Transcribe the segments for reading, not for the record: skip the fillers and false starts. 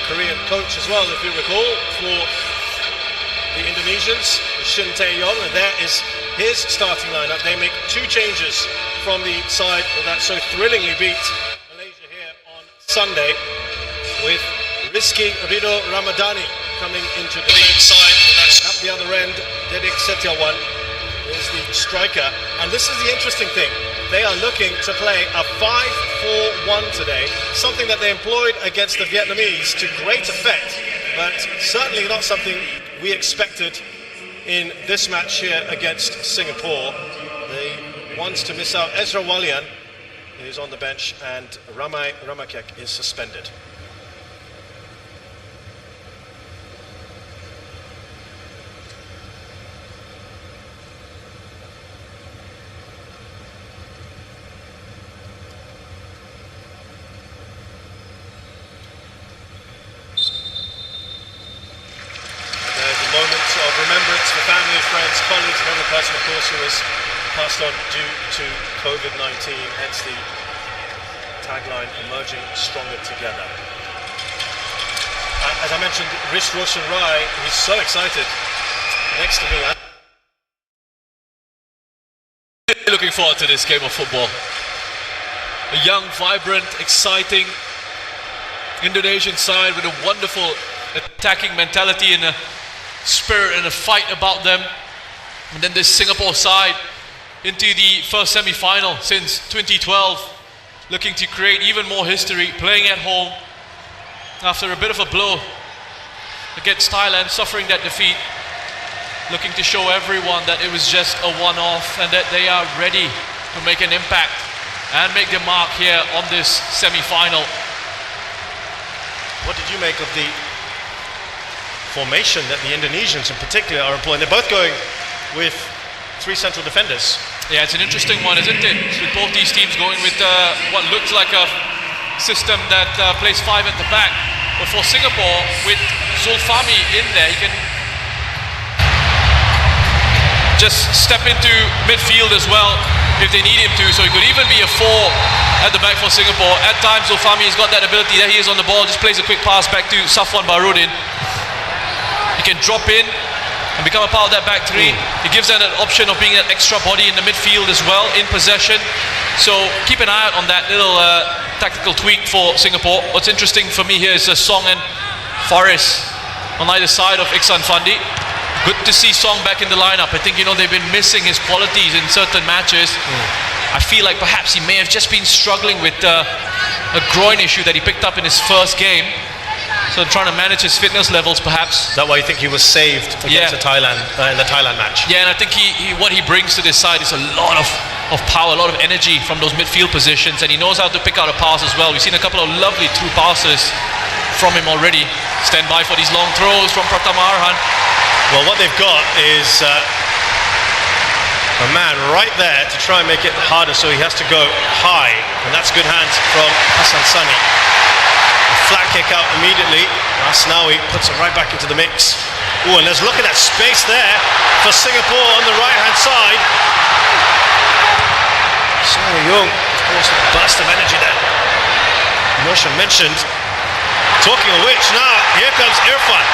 Korean coach as well, if you recall, for the Indonesians, Shin Tae-yong, and there is his starting lineup. They make 2 changes from the side that so thrillingly beat Malaysia here on Sunday, with Rizky Ridho Ramadhani coming into the side. At the other end, Dedik Setiawan is the striker, and this is the interesting thing. They are looking to play a 5-4-1 today, something that they employed against the Vietnamese to great effect, but certainly not something we expected in this match here against Singapore. The ones to miss out, Ezra Walian is on the bench and Ramai Ramakek is suspended. Remembrance for family, friends, colleagues, and every person, of course, who has passed on due to COVID-19, hence the tagline, emerging stronger together. As I mentioned, Rish Roshan Rai, he's so excited next to me. Looking forward to this game of football. A young, vibrant, exciting Indonesian side with a wonderful attacking mentality and a spirit and a fight about them, and then this Singapore side into the first semi-final since 2012, looking to create even more history, playing at home after a bit of a blow against Thailand, suffering that defeat, looking to show everyone that it was just a one-off and that they are ready to make an impact and make their mark here on this semi-final. What did you make of the formation that the Indonesians in particular are employing? They're both going with 3 central defenders. Yeah, it's an interesting one, isn't it? With both these teams going with what looks like a system that plays 5 at the back. But for Singapore, with Zulfahmi in there, he can just step into midfield as well if they need him to. So he could even be a 4 at the back for Singapore. At times, Zulfahmi has got that ability. There he is on the ball, just plays a quick pass back to Safwan Bahrudin. He can drop in and become a part of that back 3. It gives them an option of being an extra body in the midfield as well, in possession. So keep an eye out on that little tactical tweak for Singapore. What's interesting for me here is Song and Faris on either side of Iksan Fandi. Good to see Song back in the lineup. I think, they've been missing his qualities in certain matches. I feel like perhaps he may have just been struggling with a groin issue that he picked up in his first game. So trying to manage his fitness levels, perhaps. Is that why you think he was saved against Thailand in the Thailand match? Yeah, and I think what he brings to this side is a lot of power, a lot of energy from those midfield positions, and he knows how to pick out a pass as well. We've seen a couple of lovely through passes from him already. Stand by for these long throws from Pratama Arhan. Well, what they've got is a man right there to try and make it harder, so he has to go high, and that's good hands from Hassan Sani. Flat kick out immediately. Asnawi puts it right back into the mix. Oh, and there's looking at space there for Singapore on the right hand side. Song Young, of course, a burst of energy there. Moshe mentioned. Talking of which, now here comes Irfan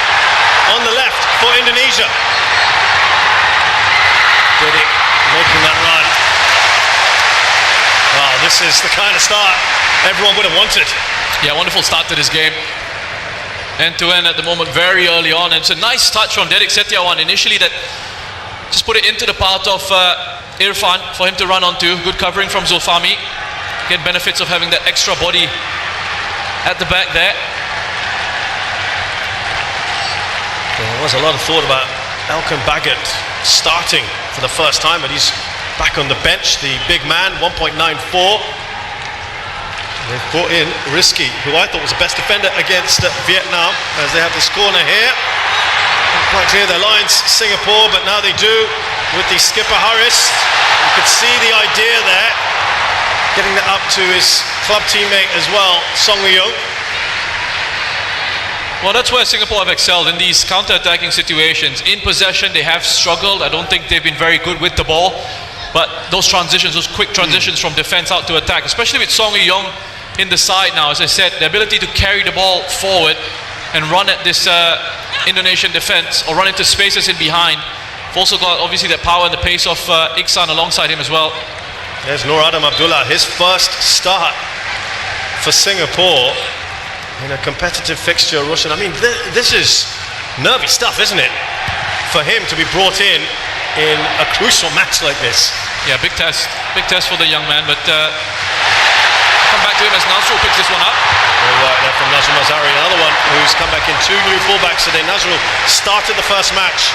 on the left for Indonesia. Dedik making that run. Wow, this is the kind of start everyone would have wanted. Yeah, wonderful start to this game. End to end at the moment, very early on. And it's a nice touch from Dedik Setiawan initially that just put it into the path of Irfan for him to run onto. Good covering from Zulfahmi. Get benefits of having that extra body at the back there. There was a lot of thought about Elkan Baggott starting for the first time, but he's back on the bench. The big man, 1.94. They've brought in Rizky, who I thought was the best defender against Vietnam, as they have this corner here. Not quite clear their lines, Singapore, but now they do with the skipper Harris. You could see the idea there, getting that up to his club teammate as well, Song Woo-young. Well, that's where Singapore have excelled in these counter-attacking situations. In possession, they have struggled. I don't think they've been very good with the ball. But those transitions, those quick transitions from defense out to attack, especially with Song Woo-young in the side now, as I said, the ability to carry the ball forward and run at this Indonesian defense or run into spaces in behind. We've also got obviously that power and the pace of Iksan alongside him as well. There's Nur Adam Abdullah, his first start for Singapore in a competitive fixture, Roshan. I mean, this is nervy stuff, isn't it? For him to be brought in a crucial match like this. Yeah, big test for the young man, but come back to him as Nazrul picks this one up. All right, there from Nazrul Mazari, another one who's come back in. Two new fullbacks today. Nazrul started the first match,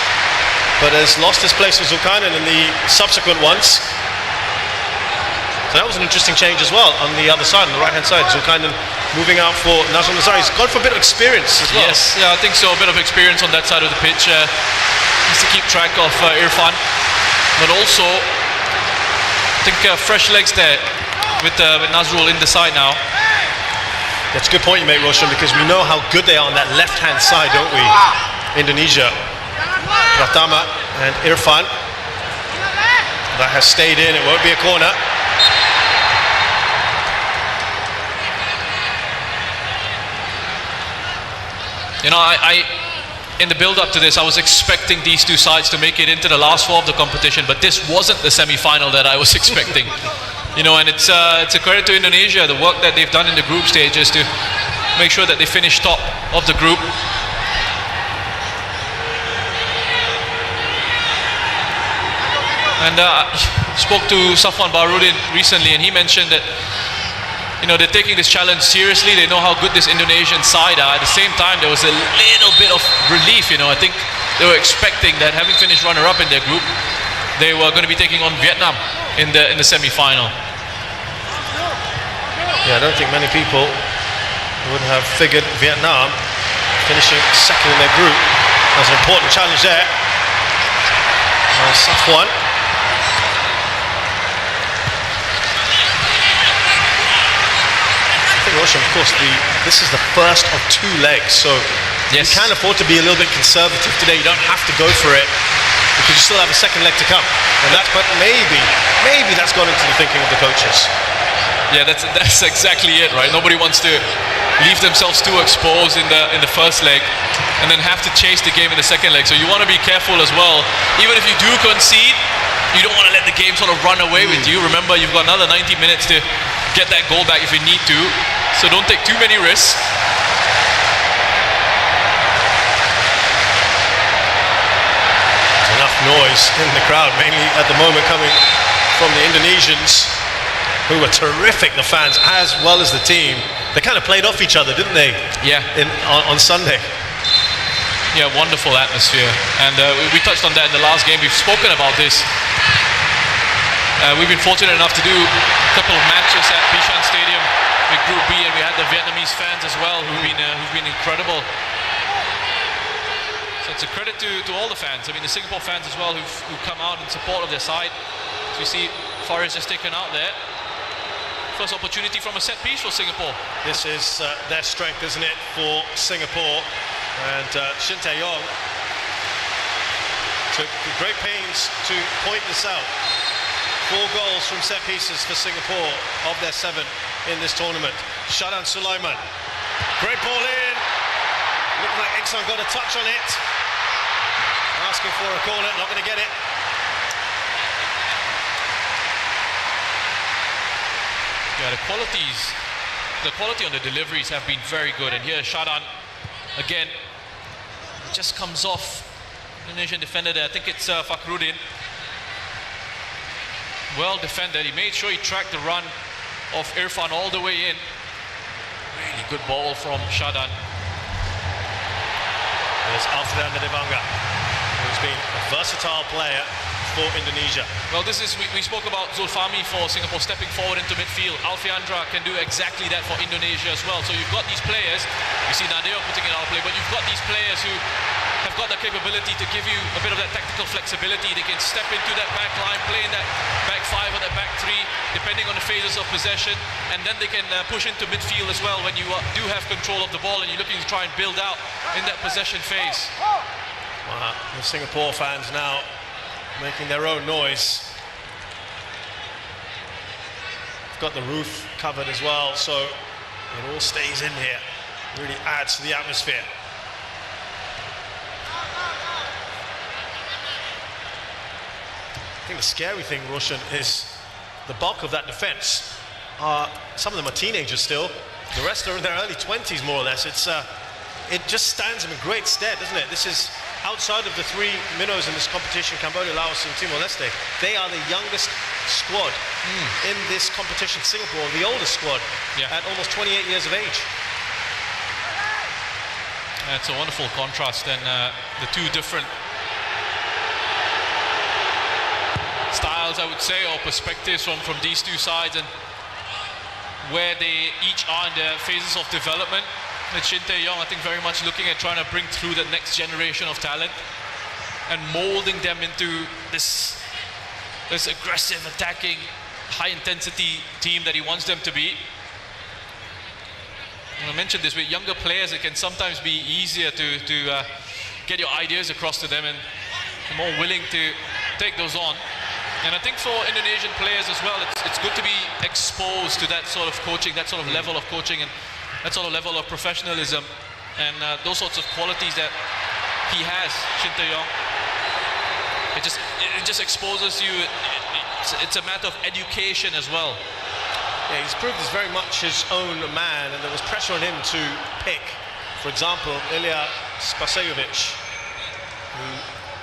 but has lost his place with Zulkarnain in the subsequent ones. So that was an interesting change as well on the other side, on the right-hand side. Zulkarnain moving out for Nazrul Mazari. He's gone for a bit of experience as well. Yes, yeah, I think so. A bit of experience on that side of the pitch. Needs to keep track of Irfan, but also I think fresh legs there with Nazrul in the side now. That's a good point you make, Roshan, because we know how good they are on that left-hand side, don't we? Indonesia. Pratama and Irfan. That has stayed in. It won't be a corner. You know, I in the build-up to this, I was expecting these two sides to make it into the last four of the competition, but this wasn't the semi-final that I was expecting. You know, and it's a credit to Indonesia, the work that they've done in the group stages to make sure that they finish top of the group. And I spoke to Safwan Baharudin recently, and he mentioned that, you know, they're taking this challenge seriously. They know how good this Indonesian side are. At the same time, there was a little bit of relief. You know, I think they were expecting that, having finished runner-up in their group, they were going to be taking on Vietnam in the semi-final. Yeah, I don't think many people would have figured Vietnam finishing second in their group. That's an important challenge there. Safwan. Roshan, of course, this is the first of two legs, so yes, you can afford to be a little bit conservative today. You don't have to go for it because you still have a second leg to come, but maybe that's gone into the thinking of the coaches. Yeah, that's exactly it, right? Nobody wants to leave themselves too exposed in the first leg and then have to chase the game in the second leg. So you want to be careful as well. Even if you do concede, you don't want to let the game sort of run away with you. Remember, you've got another 90 minutes to get that goal back if you need to. So don't take too many risks. There's enough noise in the crowd, mainly at the moment coming from the Indonesians, who were terrific, the fans, as well as the team. They kind of played off each other, didn't they? Yeah. On Sunday. Yeah, wonderful atmosphere. And we touched on that in the last game. We've spoken about this. We've been fortunate enough to do a couple of matches at Bishan Stadium with Group B, and we had the Vietnamese fans as well who've been incredible. So it's a credit to all the fans. I mean, the Singapore fans as well who've come out in support of their side. So we see Faris just taken out there. First opportunity from a set piece for Singapore. This is their strength, isn't it, for Singapore? And Shin Tae-yong took great pains to point this out. 4 goals from set pieces for Singapore of their 7 in this tournament. Shadan Sulaiman, great ball in. Looking like Iksan got a touch on it. Asking for a corner, not going to get it. Yeah, the quality on the deliveries have been very good. And here Shadan, again, it just comes off Indonesian defender there. I think it's Fakhrudin. Well defended. He made sure he tracked the run of Irfan all the way in. Really good ball from Shadan. There's Alfredo Nadevanga, who's been a versatile player for Indonesia. Well, this is, we spoke about Zulfahmi for Singapore stepping forward into midfield. Alfiandra can do exactly that for Indonesia as well. So you've got these players, you see Nadeo putting it out of play, but you've got these players who have got the capability to give you a bit of that tactical flexibility. They can step into that back line, play in that back 5 or that back 3, depending on the phases of possession, and then they can push into midfield as well when you do have control of the ball and you're looking to try and build out in that possession phase. Wow, the Singapore fans now making their own noise. Got the roof covered as well, so it all stays in here. Really adds to the atmosphere. I think the scary thing, Roshan, is the bulk of that defense. Some of them are teenagers still. The rest are in their early 20s, more or less. It just stands them in great stead, doesn't it? This is outside of the three minnows in this competition, Cambodia, Laos and Timor-Leste. They are the youngest squad in this competition. Singapore, the oldest squad, at almost 28 years of age. It's a wonderful contrast, and the two different styles, I would say, or perspectives from these two sides, and where they each are in their phases of development. And Shin Tae-yong, I think, very much looking at trying to bring through the next generation of talent and molding them into this aggressive, attacking, high-intensity team that he wants them to be. And I mentioned this, with younger players, it can sometimes be easier to get your ideas across to them, and more willing to take those on. And I think for Indonesian players as well, it's good to be exposed to that sort of coaching, that sort of level of coaching, and that sort of level of professionalism, and those sorts of qualities that he has, Shin Tae-yong. It just exposes you. It's a matter of education as well. Yeah, he's proved he's very much his own man, and there was pressure on him to pick, for example, Ilya Spasejovic, who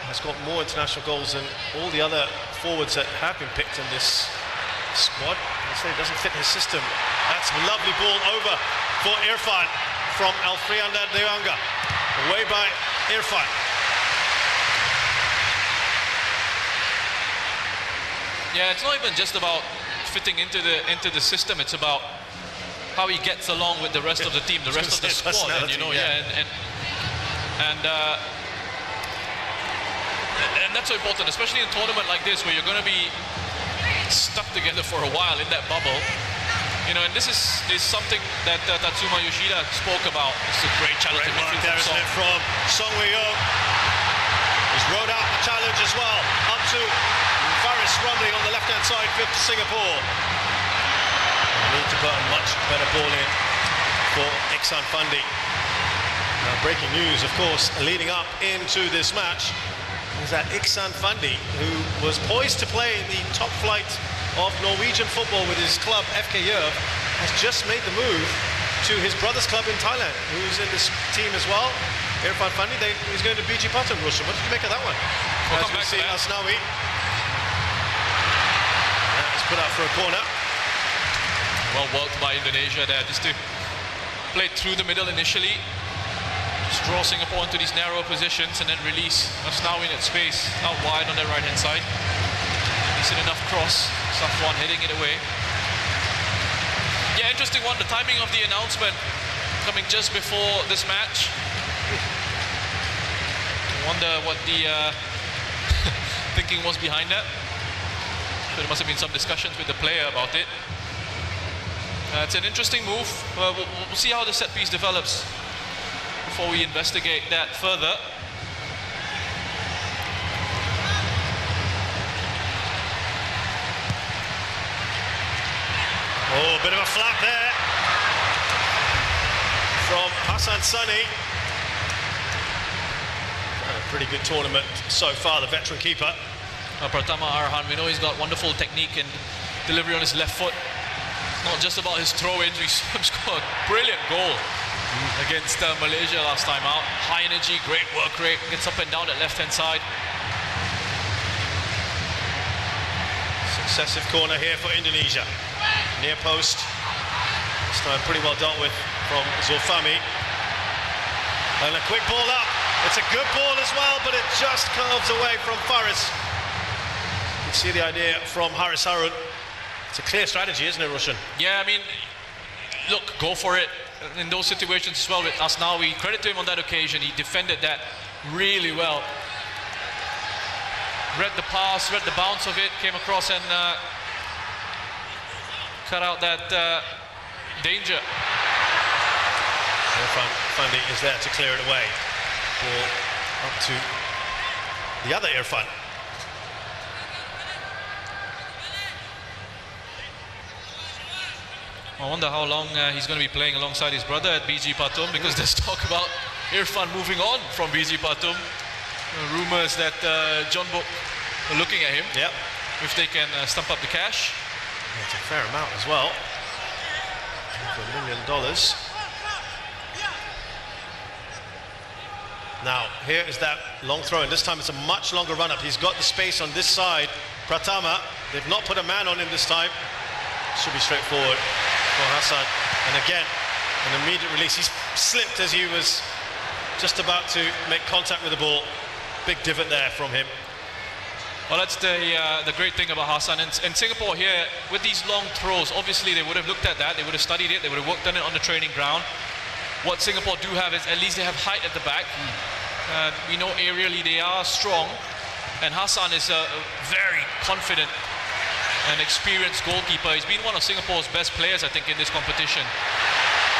has got more international goals than all the other forwards that have been picked in this squad. I say it doesn't fit his system. That's a lovely ball over for Irfan from Alfreanda Dewanga. Away by Irfan. Yeah, it's not even just about fitting into the system. It's about how he gets along with the rest of the team, the rest of the squad. And and that's so important, especially in a tournament like this, where you're going to be stuck together for a while in that bubble. You know, and this is something that Tatsuma Yoshida spoke about. It's a great challenge. Great work there, isn't it, from Song Wei-yong. He's rode out the challenge as well, up to Faris Rumley on the left-hand side for Singapore. They need to put a much better ball in for Iksan Fandi. Now, breaking news, of course, leading up into this match, is that Iksan Fandi, who was poised to play in the top flight of Norwegian football with his club FK Yerv, has just made the move to his brother's club in Thailand, who's in this team as well. Irfan Fandi, he's going to BG Pattern, Russia. What did you make of that one? We'll As we see Asnawi. It's put out for a corner. Well worked by Indonesia there, just to play through the middle initially, just draw Singapore into these narrow positions, and then release Asnawi in its space out wide on the right hand side. Decent enough cross, Safwan heading it away. Yeah, interesting one, the timing of the announcement coming just before this match. I wonder what the thinking was behind that. There must have been some discussions with the player about it. It's an interesting move. We'll see how the set piece develops before we investigate that further. Oh, a bit of a flap there from Hassan Sunny. A pretty good tournament so far, the veteran keeper. Pratama Arhan, we know he's got wonderful technique and delivery on his left foot. It's not just about his throw-ins. We scored a brilliant goal against Malaysia last time out. High energy, great work rate, gets up and down that left-hand side. Successive corner here for Indonesia. Near post. This time pretty well dealt with from Zulfami. And a quick ball up. It's a good ball as well, but it just curves away from Faris. You can see the idea from Haris Harun. It's a clear strategy, isn't it, Roshan? Yeah, I mean, look, go for it in those situations as well with Asnawi. Credit to him on that occasion. He defended that really well. Read the pass, read the bounce of it, came across and cut out that danger. Fandi is there to clear it away. Ball up to the other Irfan. I wonder how long he's going to be playing alongside his brother at BG Patum, because there's talk about Irfan moving on from BG Patum. Rumors that John Book are looking at him. Yep. if they can stump up the cash. Yeah, it's a fair amount as well. $1 million. Now, here is that long throw, and this time it's a much longer run-up. He's got the space on this side. Pratama, they've not put a man on him this time. Should be straightforward for Hassan. And again, an immediate release. He's slipped as he was just about to make contact with the ball. Big divot there from him. Well, that's the great thing about Hassan. And Singapore here, with these long throws, obviously they would have looked at that, they would have studied it, they would have worked on it on the training ground. What Singapore do have is at least they have height at the back. We know aerially they are strong, and Hassan is a very confident and experienced goalkeeper. He's been one of Singapore's best players, I think, in this competition.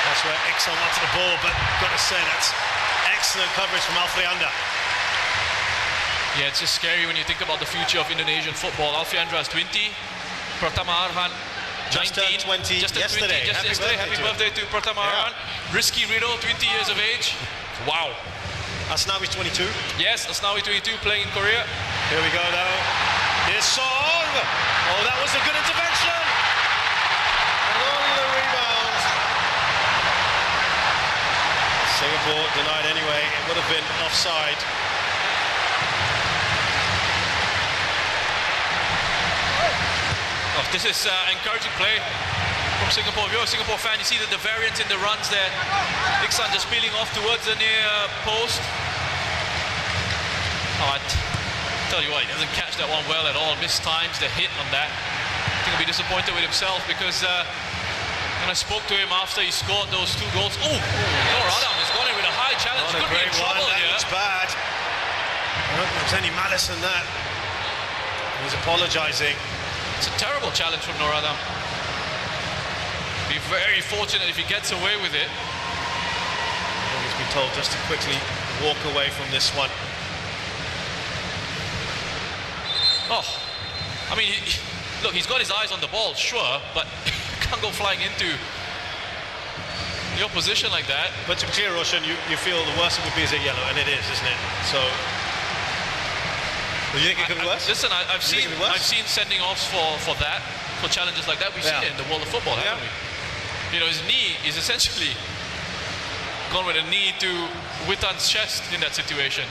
That's where Iksan wanted the ball, but got to say that's excellent coverage from Alfreanda. Yeah, it's just scary when you think about the future of Indonesian football. Alfreanda is 20, Pratama Arhan just 19. turned 20 yesterday. Happy birthday to Pratama Arhan. Rizky Rido, 20 years of age. Wow. Asnawi's 22. Yes, Asnawi 22, playing in Korea. Here we go now. Here's Song. Oh, that was a good intervention. And on the rebound. Singapore denied anyway. It would have been offside. Oh, this is encouraging play from Singapore. If you're a Singapore fan, you see that the variance in the runs there. Iksan just peeling off towards the near post. Oh, I tell you what, he doesn't catch that one well at all. Mistimes the hit on that. I think he'll be disappointed with himself because when I spoke to him after he scored those 2 goals, Noor Adam has gone in with a high challenge. Not a Could be in great trouble one. That here. looks bad. I don't think there's any malice in that. He's apologising. It's a terrible challenge from Noor Adam. Be very fortunate if he gets away with it. He's been told just to quickly walk away from this one. Oh, I mean, look, he's got his eyes on the ball, sure, but can't go flying into the opposition like that. But to be clear, Roshan, you feel the worst it would be is a yellow, and it is, isn't it? So, do you think it could be worse? Listen, I've seen sending offs for that, for challenges like that. We've seen it in the world of football, haven't we? You know, his knee is essentially gone with a knee to Witan's chest in that situation.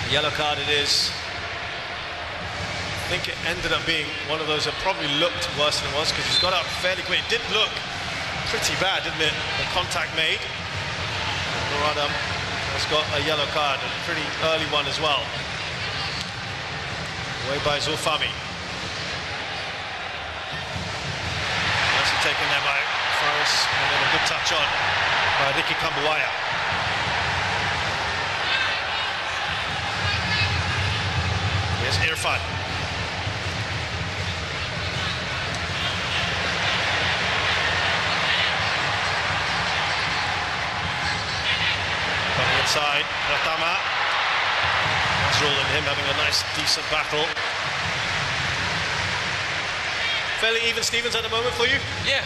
Yellow card it is. I think it ended up being one of those that probably looked worse than it was because he's got up fairly quick. It did look pretty bad, didn't it? The contact made. Noor Adam has got a yellow card, a pretty early one as well. Away by Zulfami. Nicely taken there by Faris, and then a good touch on by Ricky Kambuaya. Here's Irfan. Coming inside, Pratama. Nazrul and him having a nice, decent battle. Fairly even Stevens at the moment for you? Yeah,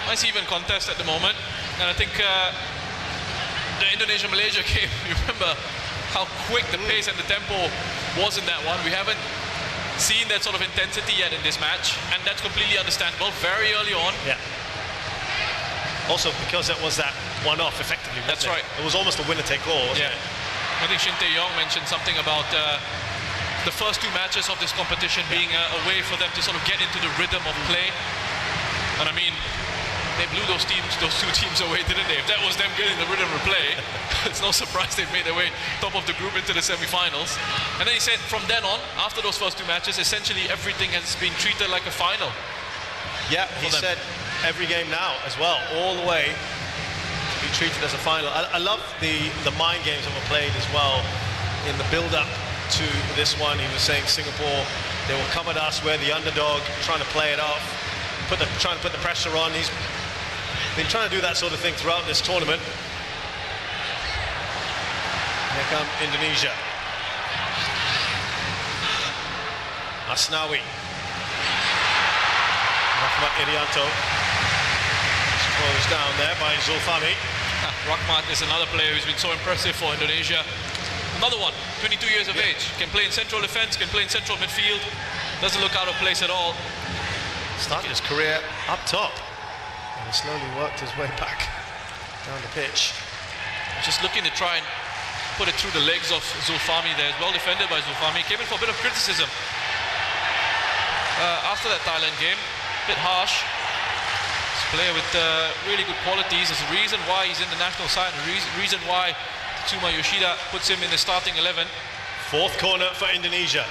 nice even contest at the moment. And I think the Indonesia-Malaysia game, you remember how quick the pace and the tempo was in that one. We haven't seen that sort of intensity yet in this match, and that's completely understandable. Very early on. Yeah. Also because it was that one-off, effectively. That's right. It was almost a winner-take-all, wasn't it? I think Shin Tae-yong mentioned something about the first 2 matches of this competition being a way for them to sort of get into the rhythm of play. And I mean, they blew those 2 teams away, didn't they? If that was them getting the rhythm of play, it's no surprise they've made their way top of the group into the semi-finals. And then he said from then on, after those first 2 matches, essentially everything has been treated like a final. Yeah, he said every game now as well, all the way to be treated as a final. I love the mind games that were played as well in the build-up to this one. He was saying Singapore, they will come at us, we're the underdog, trying to play it off, trying to put the pressure on. He's been trying to do that sort of thing throughout this tournament. Here come Indonesia. Asnawi. Rahmat Irianto. Closed down there by Zulfami. Rahmat is another player who's been so impressive for Indonesia. Another one, 22 years of age. Can play in central defense, can play in central midfield. Doesn't look out of place at all. Started his career up top and he slowly worked his way back down the pitch. Just looking to try and put it through the legs of Zulfami there. Well defended by Zulfami. Came in for a bit of criticism after that Thailand game. A bit harsh. This player with really good qualities. There's a reason why he's in the national side. A reason why Tsuma Yoshida puts him in the starting 11. Fourth corner for Indonesia.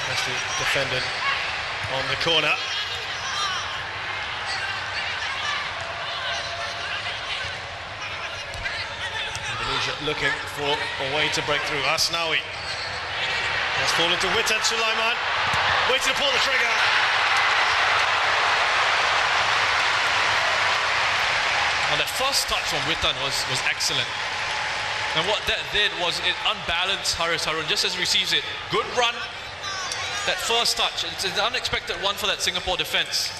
Nicely defended on the corner. Indonesia looking for a way to break through. Asnawi has fallen to Witan Sulaiman. Waiting to pull the trigger. And the first touch from Witan was excellent. And what that did was it unbalanced Haris Harun just as he receives it. Good run. That first touch, it's an unexpected one for that Singapore defense.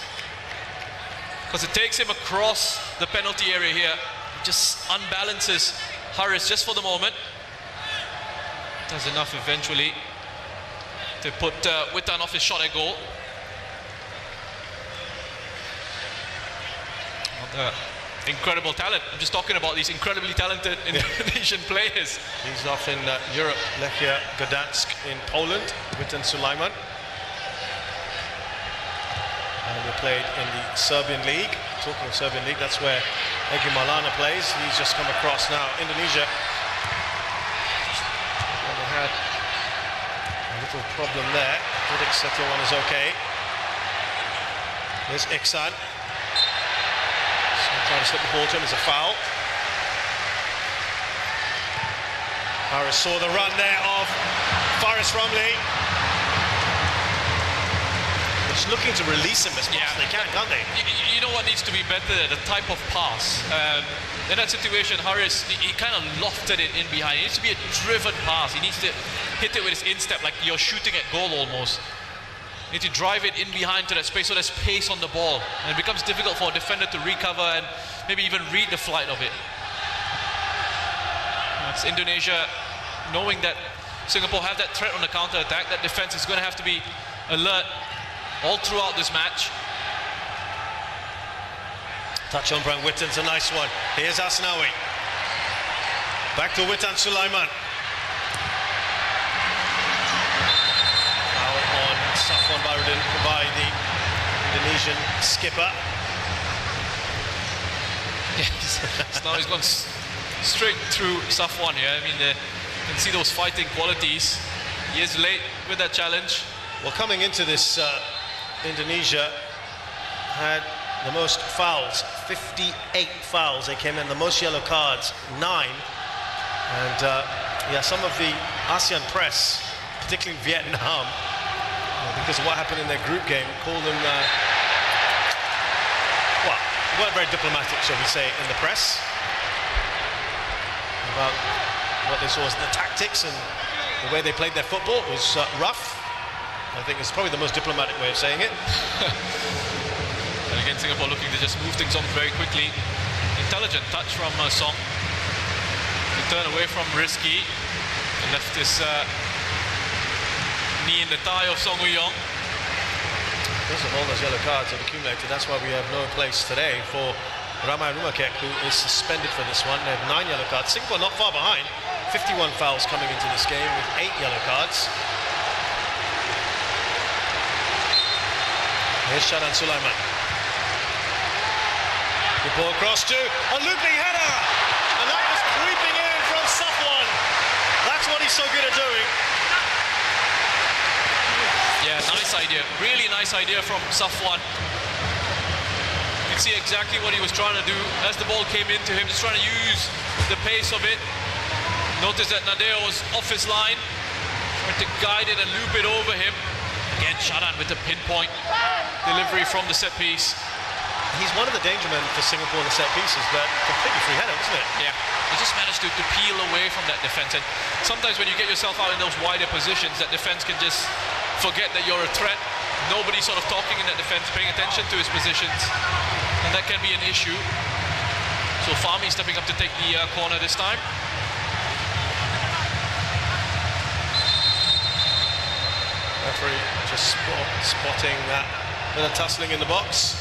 Because it takes him across the penalty area here. It just unbalances Haris just for the moment. Does enough eventually to put Witan off his shot at goal. Incredible talent. I'm just talking about these incredibly talented Indonesian players. He's off in Europe, Lechia Gdansk in Poland, Witan Sulaiman. And they played in the Serbian League. Talking of Serbian League, that's where Egi Maulana plays. He's just come across now. Indonesia. Well, they had a little problem there. Didik Setiawan is okay. There's Iksan. Trying to slip the ball to him, it's a foul. Haris saw the run there of Faris Ramli. Just looking to release him as much as they can, can't they? You know what needs to be better there? The type of pass. In that situation, Haris, he kind of lofted it in behind. It needs to be a driven pass. He needs to hit it with his instep like you're shooting at goal almost. You need to drive it in behind to that space so there's pace on the ball. And it becomes difficult for a defender to recover and maybe even read the flight of it. It's Indonesia knowing that Singapore have that threat on the counter-attack. That defense is going to have to be alert all throughout this match. Touch on Brand Witten's a nice one. Here's Asnawi. Back to Witan Sulaiman. Safwan Barudin by the Indonesian skipper. Yes, now he's gone straight through Safwan here. I mean, you can see those fighting qualities. He is late with that challenge. Well, coming into this, Indonesia had the most fouls, 58 fouls. They came in, the most yellow cards, 9. And yeah, some of the ASEAN press, particularly Vietnam, because of what happened in their group game, called them, well, weren't very diplomatic, shall we say, in the press about what they saw as the tactics and the way they played their football. It was rough. I think it's probably the most diplomatic way of saying it. And again, Singapore looking to just move things on very quickly. Intelligent touch from Song. He turned away from Risky and left this knee in the thigh of Song Woo-yong. Because of all those yellow cards that accumulated, that's why we have no place today for Ramai Rumakek, who is suspended for this one. They have 9 yellow cards. Singapore not far behind. 51 fouls coming into this game with 8 yellow cards. Here's Shadan Sulaiman. Good ball across to a looping header, and that was creeping in from Safwan. That's what he's so good at doing. Yeah, nice idea. Really nice idea from Safwan. You can see exactly what he was trying to do as the ball came into him, just trying to use the pace of it. Notice that Nadeo was off his line, trying to guide it and loop it over him. Again, Shadan with the pinpoint delivery from the set piece. He's one of the danger men for Singapore in the set pieces, but completely free header, wasn't it? Yeah, he just managed to peel away from that defense. And sometimes when you get yourself out in those wider positions, that defense can just forget that you're a threat. Nobody's sort of talking in that defense, paying attention to his positions, and that can be an issue. So Fahmi stepping up to take the corner this time. Referee just spotting that bit of tussling in the box.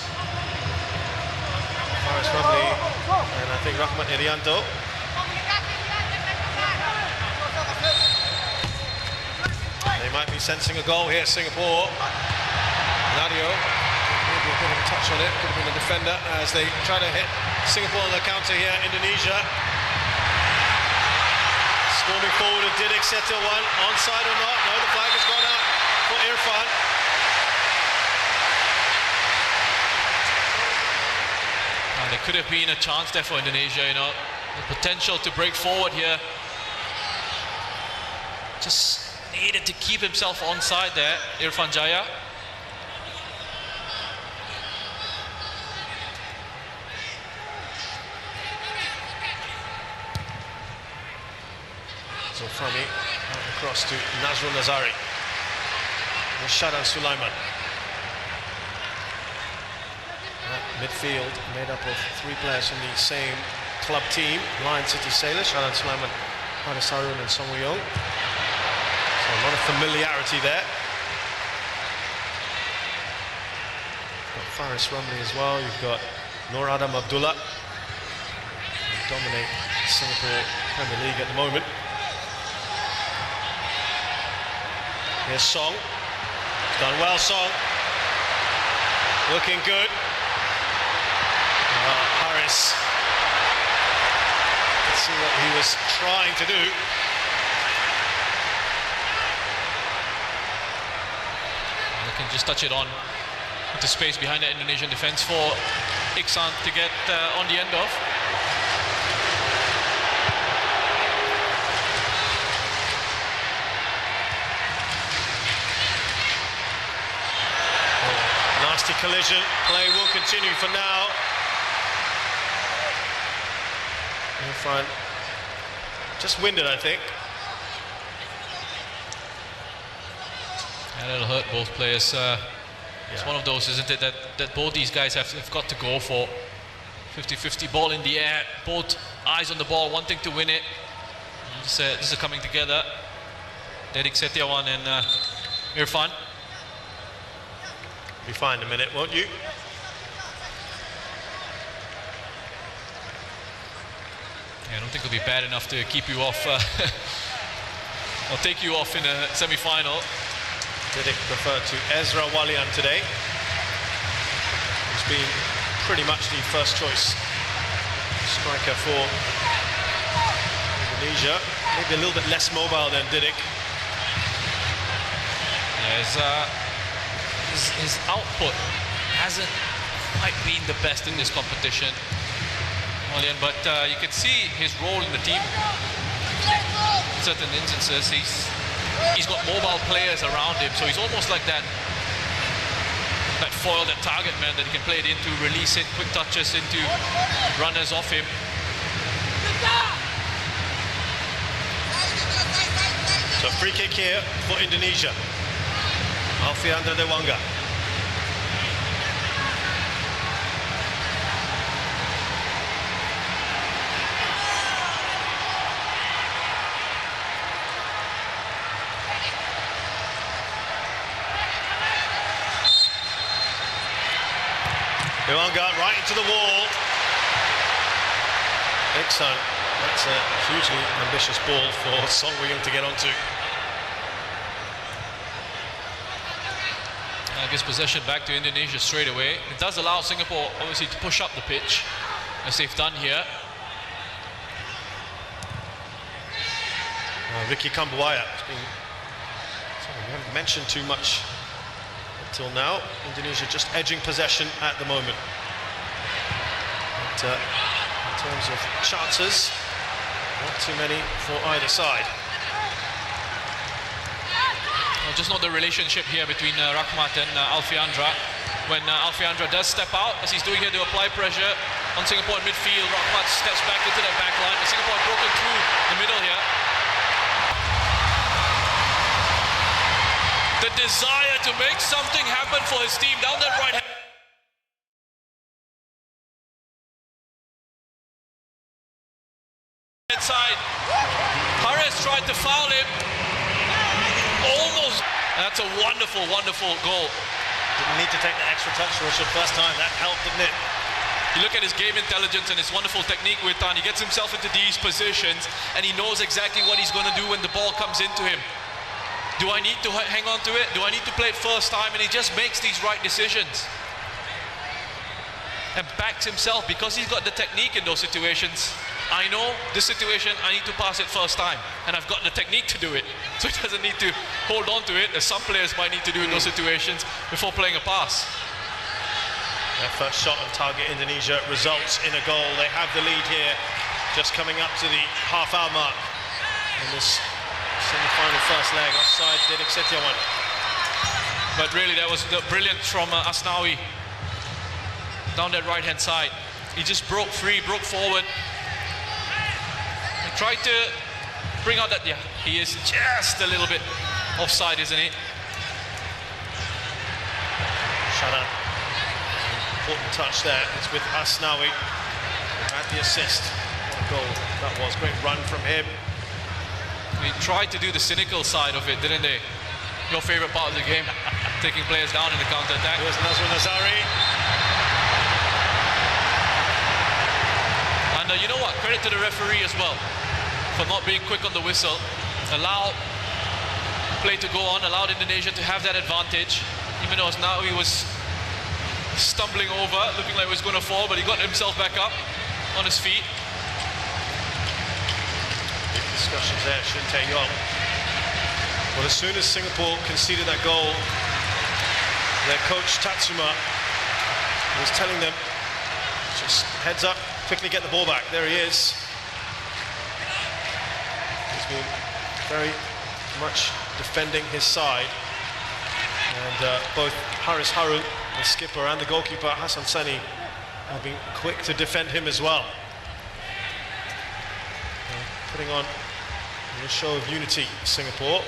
Faris Ramli and I think Rahmat Irianto. They might be sensing a goal here, Singapore. Nadio, maybe a bit of a touch on it, could have been a defender as they try to hit Singapore on the counter here, Indonesia. Storming forward with Didik Setil one, onside or not? No, the flag has gone out for Irfan. There could have been a chance there for Indonesia, you know, the potential to break forward here. Just needed to keep himself onside there, Irfan Jaya. Zulfami across to Nazrul Nazari. And Shadan Sulaiman. Midfield made up of 3 players from the same club team, Lion City Sailors, Shadan Sulaiman, Haris Harun and Song Woo-young. So a lot of familiarity there. Got Faris Ramli as well, you've got Nur Adam Abdullah, who dominate Singapore Premier League at the moment. Here's Song. He's done well, Song. Looking good. Harris. Let's see what he was trying to do. They can just touch it on into space behind the Indonesian defense for Iksan to get on the end of. Nasty collision. Play will continue for now. In front. Just winded, I think. And it'll hurt both players. It's one of those, isn't it, that both these guys have got to go for. 50-50 ball in the air, both eyes on the ball, wanting to win it. This is coming together. Dedik Setiawan and Irfan. Be fine in a minute, won't you? Yeah, I don't think it'll be bad enough to keep you off or take you off in a semi-final. Didik referred to Ezra Walian today, who's been pretty much the first choice striker for Indonesia. Maybe a little bit less mobile than Didik. Yeah, his output hasn't quite been the best in this competition, Walian, but you can see his role in the team. In certain instances, he's got mobile players around him, so he's almost like that foil, that target man that he can play it into, release it, quick touches into runners off him. So free kick here for Indonesia. Alfiandra Dewanga. Dewanga right into the wall. Iksan, that's a hugely ambitious ball for Song Woo-young to get onto. Gives possession back to Indonesia straight away. It does allow Singapore obviously to push up the pitch, as they've done here. Ricky Kambuaya has been something we haven't mentioned too much until now. Indonesia just edging possession at the moment. But in terms of chances, not too many for either side. Just not the relationship here between Rahmat and Alfiandra. When Alfiandra does step out, as he's doing here to apply pressure on Singapore in midfield, Rahmat steps back into that back line. And Singapore have broken through the middle here. The desire to make something happen for his team down that right hand side. Harris tried to foul him. Almost That's a wonderful, wonderful goal. Didn't need to take the extra touch for the first time. That helped, didn't it? You look at his game intelligence and his wonderful technique with Tan. He gets himself into these positions and he knows exactly what he's going to do when the ball comes into him. Do I need to hang on to it? Do I need to play it first time? And he just makes these right decisions. And backs himself because he's got the technique in those situations. I know this situation, I need to pass it first time. And I've got the technique to do it. So he doesn't need to hold on to it, as some players might need to do in those situations before playing a pass. Their first shot on target, Indonesia, results in a goal. They have the lead here, just coming up to the half-hour mark in this semi-final first leg. Offside, Dedik Setiawan. But really, that was brilliant from Asnawi down that right-hand side. He just broke free, broke forward. He tried to bring out that, yeah, he is just a little bit offside, isn't he? Sharan. Important touch there. It's with Asnawi at the assist. What a goal that was. Great run from him. He tried to do the cynical side of it, didn't they? Your favorite part of the game, taking players down in the counter-attack. Here's Nazrul Nazari. And you know what? Credit to the referee as well for not being quick on the whistle. Allow play to go on, allowed Indonesia to have that advantage. Even though now he was stumbling over, looking like he was going to fall, but he got himself back up on his feet. Big discussions there, Shin Tae-yong. Well, as soon as Singapore conceded that goal, their coach Tatsuma was telling them, just heads up, quickly get the ball back. There he is. He's been very much defending his side. And both Haris Harun, the skipper, and the goalkeeper Hassan Sani have been quick to defend him as well. Putting on a show of unity, Singapore.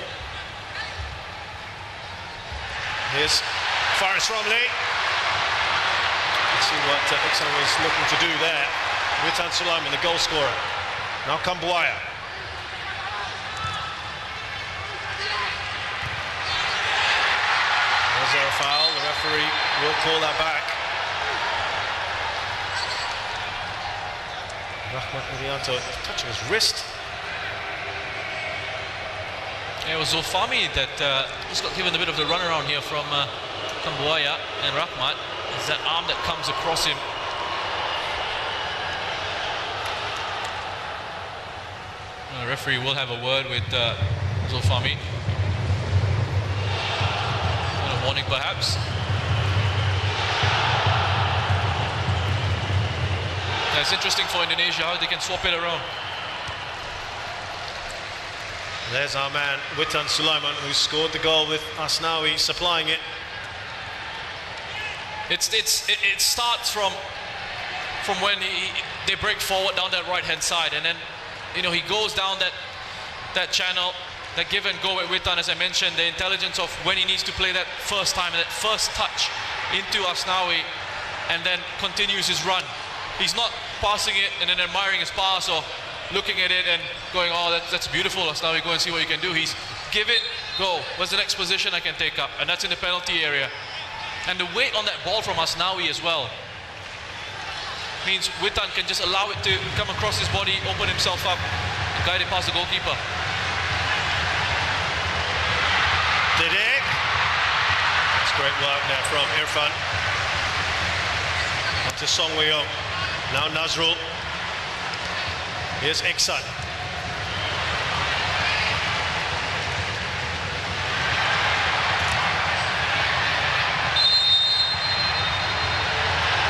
Here's Faris Ramli. Let's see what Iksan was looking to do there. Witan Sulaiman, the goal scorer. Now Kambuaya. Was there a foul? The referee will call that back. Rahmat Irianto touching his wrist. Yeah, it was Zulfami that just got given a bit of the runaround here from Kambuaya and Rahmat. It's that arm that comes across him. The referee will have a word with Zulfami. A warning perhaps. That's interesting for Indonesia how they can swap it around. There's our man Witan Sulaiman, who scored the goal with Asnawi supplying it. It starts from when they break forward down that right hand side, and then he goes down that channel, that give and go with Witan, as I mentioned, the intelligence of when he needs to play that first time, that first touch into Asnawi, and then continues his run. He's not passing it and then admiring his pass or looking at it and going, oh, that's beautiful, Asnawi, go and see what you can do. He's give it, go. What's the next position I can take up? And that's in the penalty area. And the weight on that ball from Asnawi as well means Witan can just allow it to come across his body, open himself up, and guide it past the goalkeeper. Dedik. That's great work there from Irfan. On to Song Wei-yong. Now Nazrul. Here's Iksan.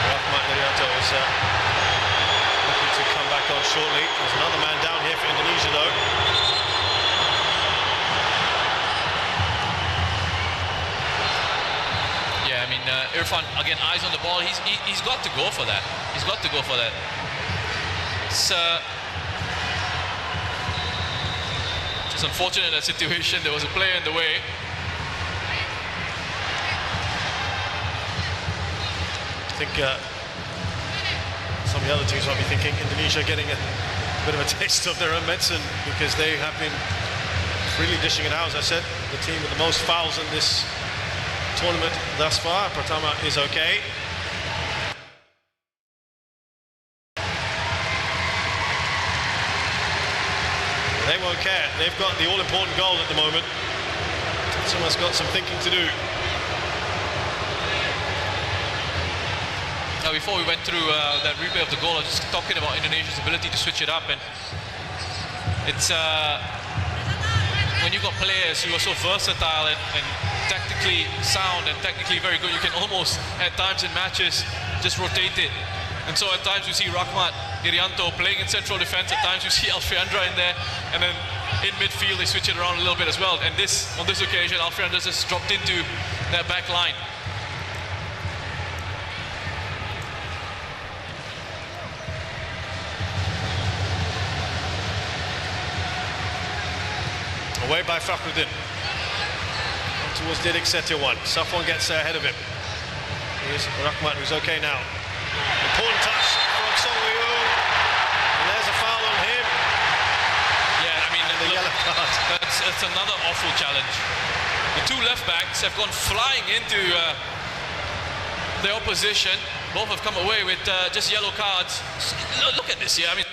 Rahmat Irianto is looking to come back on shortly. There's another man down here for Indonesia though. Yeah, I mean, Irfan, again, eyes on the ball. He's got to go for that. He's got to go for that. It's unfortunate in that situation. There was a player in the way. I think some of the other teams might be thinking Indonesia getting a bit of a taste of their own medicine, because they have been freely dishing it out, as I said. The team with the most fouls in this tournament thus far. Pratama is okay. They won't care. They've got the all-important goal at the moment. Someone's got some thinking to do. Now, before we went through that replay of the goal, I was just talking about Indonesia's ability to switch it up, and it's when you've got players who are so versatile and tactically sound and technically very good, you can almost, at times in matches, just rotate it. And so at times you see Rahmat Irianto playing in central defense, at times you see Alfreandra in there, and then in midfield they switch it around a little bit as well. And on this occasion, Alfreandra just dropped into that back line. Away by Fakhruddin. On towards Didik Setiawan. Safwan gets ahead of him. Here's Rahmat, who's okay now. Important touch from Song Woo. And there's a foul on him. Yeah, I mean, the yellow card. That's another awful challenge. The two left backs have gone flying into the opposition. Both have come away with just yellow cards. Look at this here. I mean,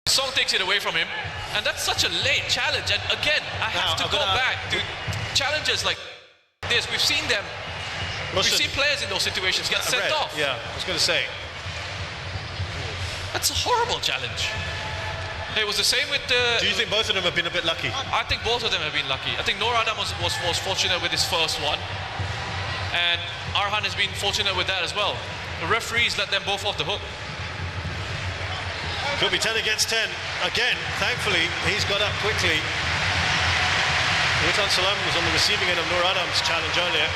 Song takes it away from him, and that's such a late challenge. And again, I have to go back to challenges like this. We've seen them. We've seen players in those situations get sent off. Yeah, I was going to say. That's a horrible challenge. It was the same with the... Do you think both of them have been a bit lucky? I think both of them have been lucky. I think Noor Adam was fortunate with his first one, and Arhan has been fortunate with that as well. The referees let them both off the hook. Could be 10 against 10. Again, thankfully, he's got up quickly. Witan Sulaiman was on the receiving end of Noor Adam's challenge earlier.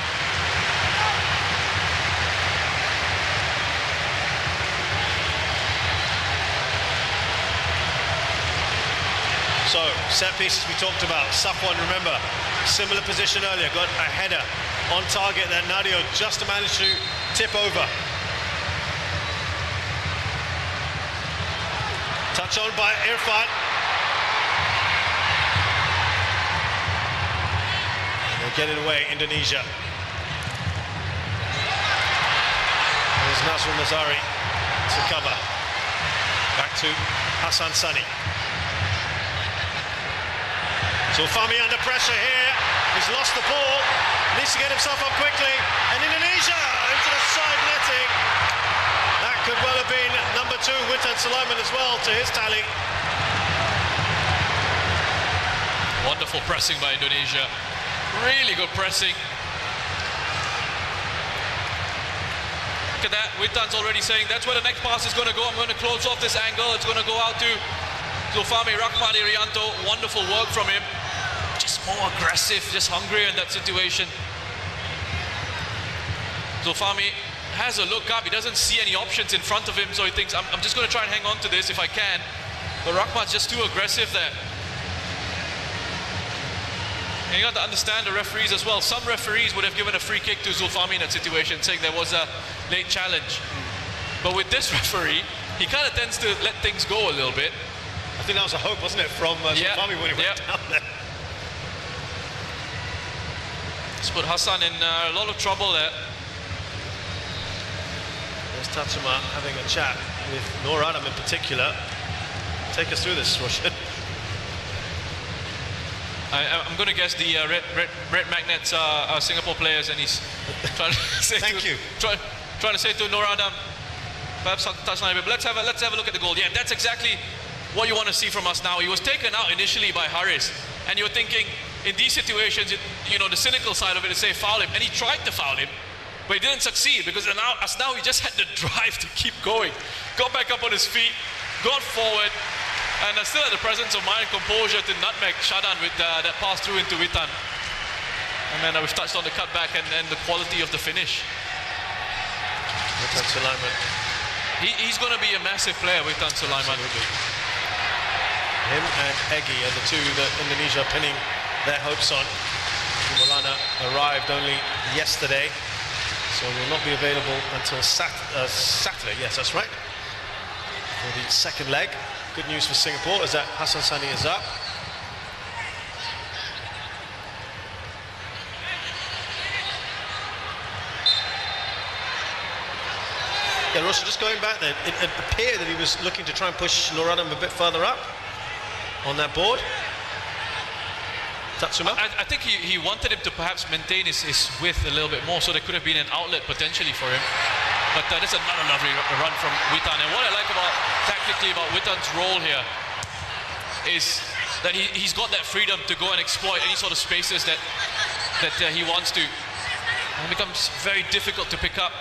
So, set pieces we talked about. Safwan, remember, similar position earlier, got a header on target that Nadio just managed to tip over. Touch on by Irfan. And they'll get it away, Indonesia. There's Nasrul Nazari to cover. Back to Hassan Sani. Zulfahmi under pressure here. He's lost the ball. Needs to get himself up quickly. And Indonesia into the side netting. That could well have been number 2, Witan Sulaiman as well, to his tally. Wonderful pressing by Indonesia. Really good pressing. Look at that. Witan's already saying that's where the next pass is going to go. I'm going to close off this angle. It's going to go out to Zulfahmi Rahmat Irianto. Wonderful work from him. Just more aggressive, just hungrier in that situation. Zulfahmi has a look up. He doesn't see any options in front of him, so he thinks, I'm just going to try and hang on to this if I can. But Rahmat's just too aggressive there. And you got to understand the referees as well. Some referees would have given a free kick to Zulfahmi in that situation, saying there was a late challenge. But with this referee, he kind of tends to let things go a little bit. I think that was a hope, wasn't it, from Zulfahmi when he went down there. It's put Hassan in a lot of trouble there. There's Tatsuma having a chat with Noor Adam in particular. Take us through this, Roshan. I'm going to guess the red magnets are Singapore players, and he's trying to say trying to say to Noor Adam, perhaps touch line a bit. But let's have a look at the goal. Yeah, that's exactly what you want to see from us now. He was taken out initially by Haris, and you're thinking in these situations, the cynical side of it is say foul him, and he tried to foul him, but he didn't succeed because now he just had the drive to keep going. Got back up on his feet, got forward, and still had the presence of mind and composure to nutmeg Shadan with that pass through into Witan. And then we've touched on the cutback and the quality of the finish. Witan Sulaiman. He's going to be a massive player, Witan Sulaiman. Him and Egi are the two that Indonesia are pinning their hopes on. Maulana arrived only yesterday, so will not be available until Saturday. Yes, that's right. For the second leg. Good news for Singapore is that Hassan Sani is up. Yeah, Rosa, just going back there, it appeared that he was looking to try and push Noradam a bit further up on that board. Tatsuma? I think he wanted him to perhaps maintain his width a little bit more, so there could have been an outlet potentially for him. But that's another lovely run from Witan. And what I like tactically about Witan's role here is that he's got that freedom to go and exploit any sort of spaces that he wants to. And it becomes very difficult to pick up.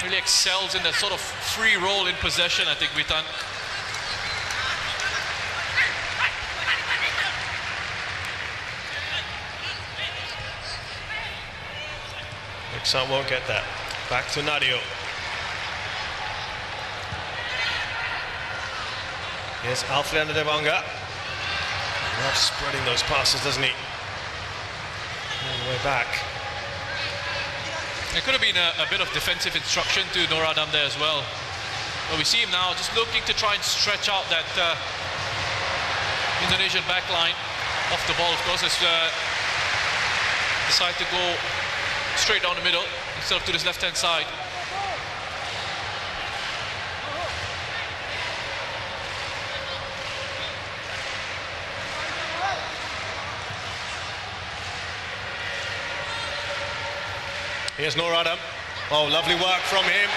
Really excels in that sort of free role in possession, I think, Witan. Iksan won't get that. Back to Nadio. Here's Alfredo Devanga. Loves spreading those passes, doesn't he? All the way back. There could have been a bit of defensive instruction to Noradam there as well. But we see him now just looking to try and stretch out that Indonesian back line off the ball. Of course, has decided to go straight down the middle instead of to this left-hand side. Here's Noradam. Oh, lovely work from him.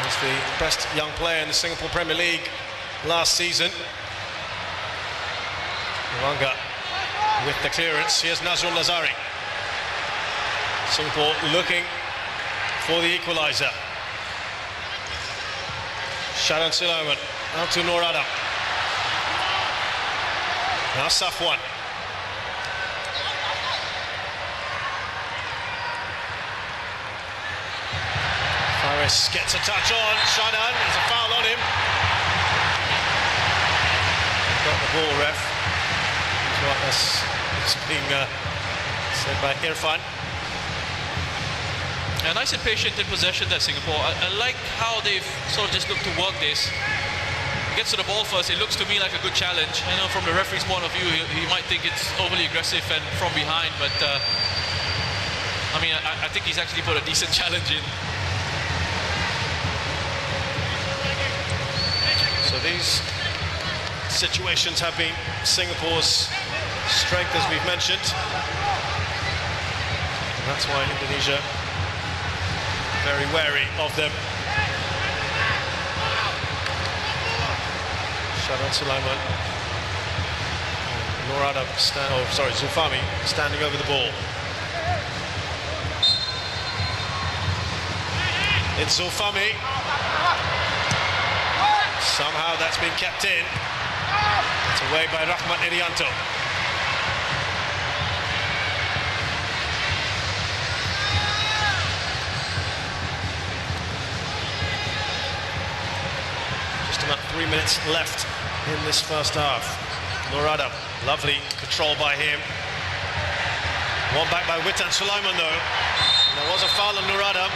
He's the best young player in the Singapore Premier League last season. Devanga with the clearance. Here's Nazrul Lazari. Singapore looking for the equaliser. Sharon Sulaiman out to Noradam. Now Safwan. Faris gets a touch on Shadan. There's a foul on him. Got the ball, ref. That's being said by Irfan. Yeah, nice and patient in possession there, Singapore. I like how they've sort of just looked to work this. He gets to the ball first. It looks to me like a good challenge. I know from the referee's point of view, he might think it's overly aggressive and from behind, but I mean, I think he's actually put a decent challenge in. So these situations have been Singapore's strength, as we've mentioned. And that's why Indonesia very wary of them. Sharon Sulaiman. Noradam, Zulfami standing over the ball. It's Zulfami. Somehow that's been kept in. It's away by Rahmat Irianto. Just about 3 minutes left in this first half. Noradam, lovely control by him. One back by Witan Sulaiman though. There was a foul on Noradam.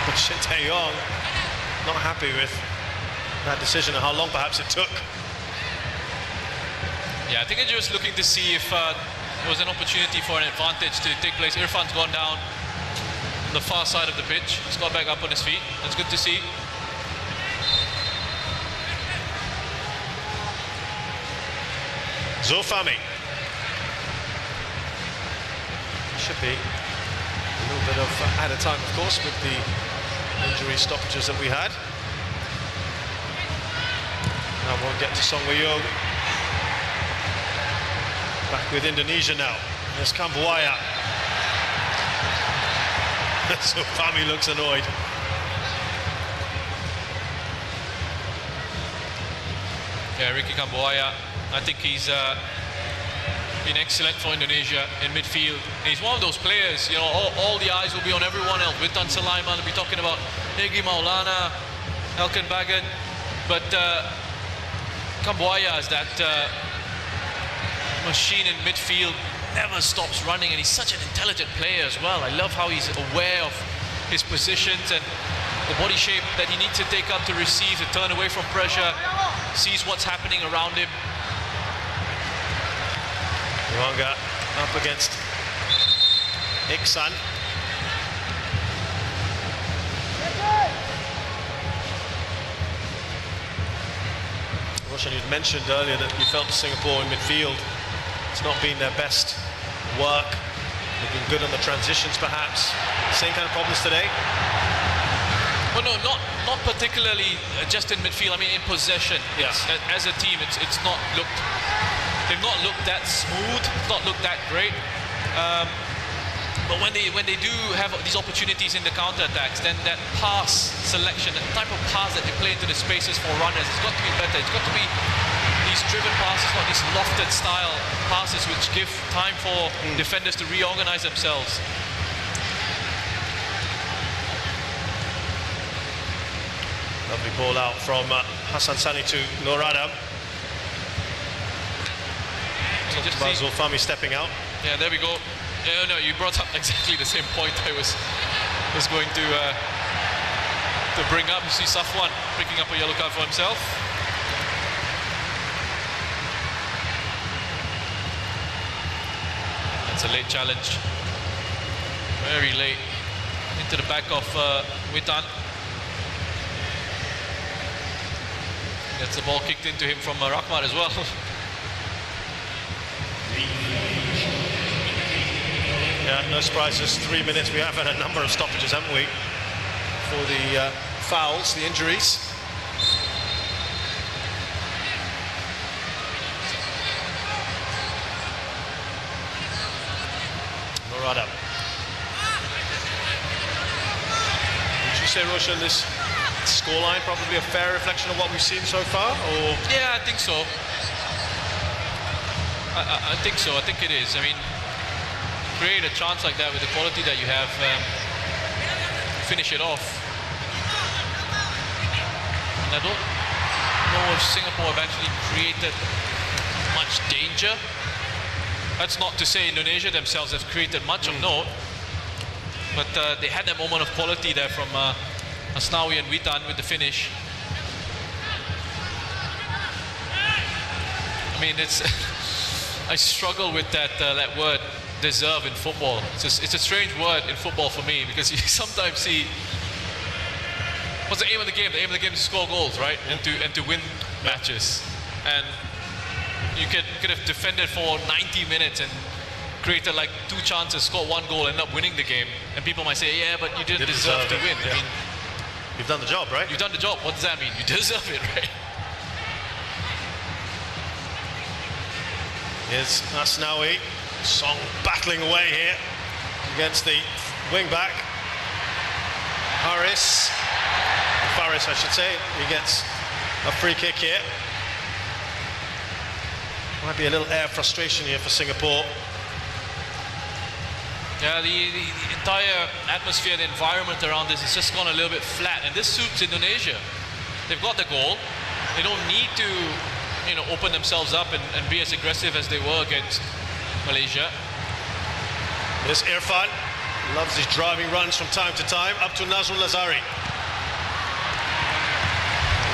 But Shin Tae-yong not happy with that decision and how long perhaps it took. Yeah, I think they're just looking to see if there was an opportunity for an advantage to take place. Irfan's gone down on the far side of the pitch. He's got back up on his feet. That's good to see. Zulfami. Should be a little bit of added time, of course, with the injury stoppages that we had. Now we'll get to Song Wei-yong. Back with Indonesia now. There's Kambuaya. So Fami looks annoyed. Yeah, Ricky Kambuaya, I think he's been excellent for Indonesia in midfield. And he's one of those players, you know, all the eyes will be on everyone else. Witan Sulaiman will be talking about Egy Maulana, Elkan Bagan, but Kambuaya is that machine in midfield, never stops running, and he's such an intelligent player as well. I love how he's aware of his positions and the body shape that he needs to take up to receive, to turn away from pressure, sees what's happening around him. Devanga up against Iksan. Roshan, you mentioned earlier that you felt Singapore in midfield, it's not been their best work. They've been good on the transitions, perhaps. Same kind of problems today? Well, no, not particularly just in midfield. I mean, in possession, as a team, it's not looked. They've not looked that smooth. It's not looked that great. But when they do have these opportunities in the counter-attacks, then that pass selection, the type of pass that they play into the spaces for runners, it's got to be better. It's got to be these driven passes, not these lofted style passes which give time for defenders to reorganize themselves. Lovely ball out from Hassan Sani to Nur Adam. Zulfami stepping out. Yeah, there we go. Yeah, no, you brought up exactly the same point I was going to bring up. You see Safwan picking up a yellow card for himself. That's a late challenge. Very late. Into the back of Witan. Gets the ball kicked into him from Rahmat as well. Yeah, no surprises. 3 minutes. We have had a number of stoppages, haven't we? For the fouls, the injuries. Murada. Would you say, Roshan, this scoreline probably a fair reflection of what we've seen so far, or? Yeah, I think so. I think so. I think it is. I mean, create a chance like that with the quality that you have, finish it off. And I don't know if Singapore have actually created much danger. That's not to say Indonesia themselves have created much of note, but they had that moment of quality there from Asnawi and Witan with the finish. I mean, it's I struggle with that word deserve in football. It's a strange word in football for me, because you sometimes see what's the aim of the game? The aim of the game is to score goals, right? And to win matches. And you could have defended for 90 minutes and created like 2 chances, scored 1 goal, end up winning the game. And people might say, yeah, but you didn't deserve to win. Yeah. I mean, you've done the job, right? You've done the job. What does that mean? You deserve it, right? Here's Asnawi. Song battling away here against the wing-back. Faris, I should say. He gets a free kick here. Might be a little air of frustration here for Singapore. Yeah, the entire atmosphere, the environment around this has just gone a little bit flat, and this suits Indonesia. They've got the goal. They don't need to, open themselves up and be as aggressive as they were against Malaysia. There's Irfan. Loves his driving runs from time to time. Up to Nazrul Lazari.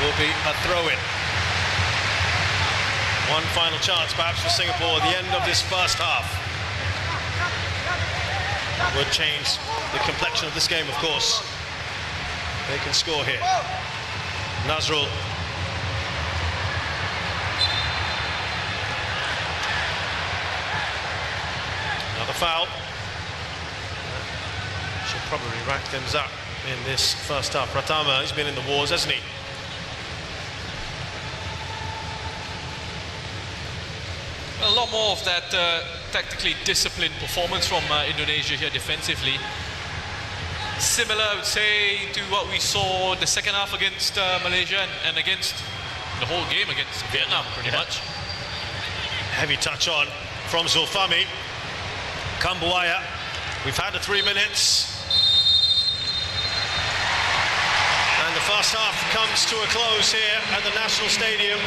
Will be a throw-in. One final chance perhaps for Singapore at the end of this first half. That would change the complexion of this game, of course. They can score here. Nazrul. Another foul. Should probably rack things up in this first half. Pratama, he's been in the wars, hasn't he? A lot more of that tactically disciplined performance from Indonesia here defensively. Similar, I would say, to what we saw the second half against Malaysia and against the whole game against Vietnam, pretty much. Heavy touch on from Zulfami. Kambuaya. We've had the 3 minutes. And the first half comes to a close here at the National Stadium.